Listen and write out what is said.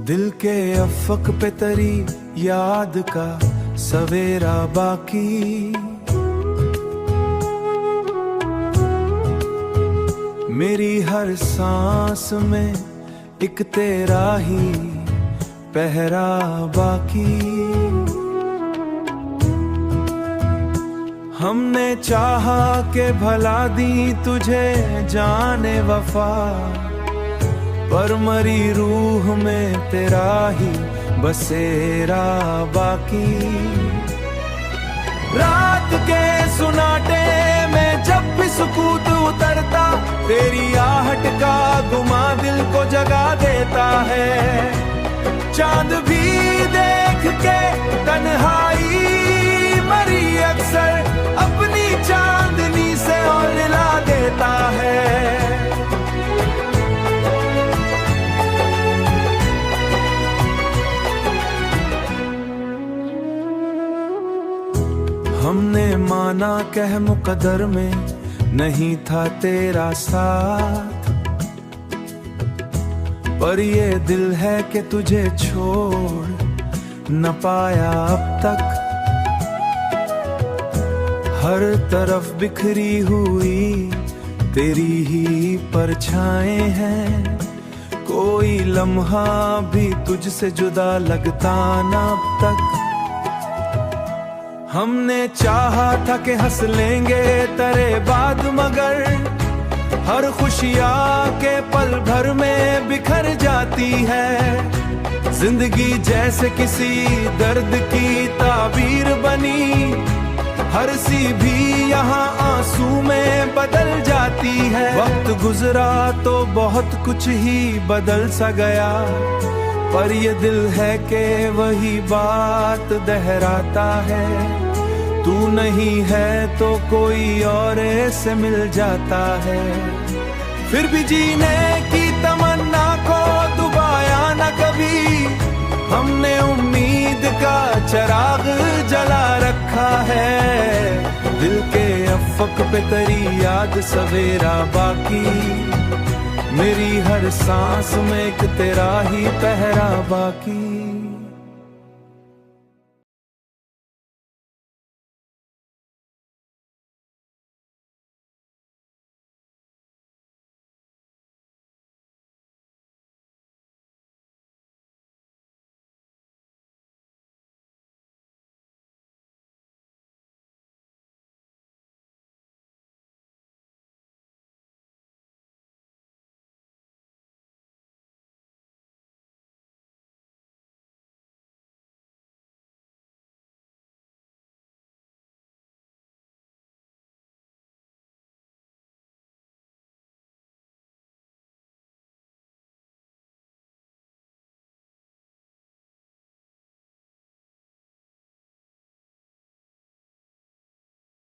दिल के अफक पे तेरी याद का सवेरा बाकी, मेरी हर सांस में एक तेरा ही पहरा बाकी। हमने चाहा के भला दी तुझे जाने वफा, पर मरी रूह में तेरा ही बसेरा बाकी। रात के सुनाटे में जब भी सुकूत उतरता, तेरी आहट का गुमा दिल को जगा देता है। चांद भी देख के तन्हाई मरी अक्सर अपनी चांदनी से और ला देता है। हमने माना कह मुकद्दर में नहीं था तेरा साथ, पर ये दिल है कि तुझे छोड़ न पाया अब तक। हर तरफ बिखरी हुई तेरी ही परछाएं हैं, कोई लम्हा भी तुझसे जुदा लगता न अब तक। हमने चाहा था कि हंस लेंगे तेरे बाद, मगर हर खुशियाँ के पल भर में बिखर जाती है। जिंदगी जैसे किसी दर्द की ताबीर बनी, हर सी भी यहाँ आंसू में बदल जाती है। वक्त गुजरा तो बहुत कुछ ही बदल सा गया, पर ये दिल है कि वही बात दोहराता है। तू नहीं है तो कोई और से मिल जाता है। फिर भी जीने की तमन्ना को दुबाया न कभी, हमने उम्मीद का चिराग जला रखा है। दिल के अफक पे तेरी याद सवेरा बाकी, मेरी हर सांस में एक तेरा ही पहरा बाकी।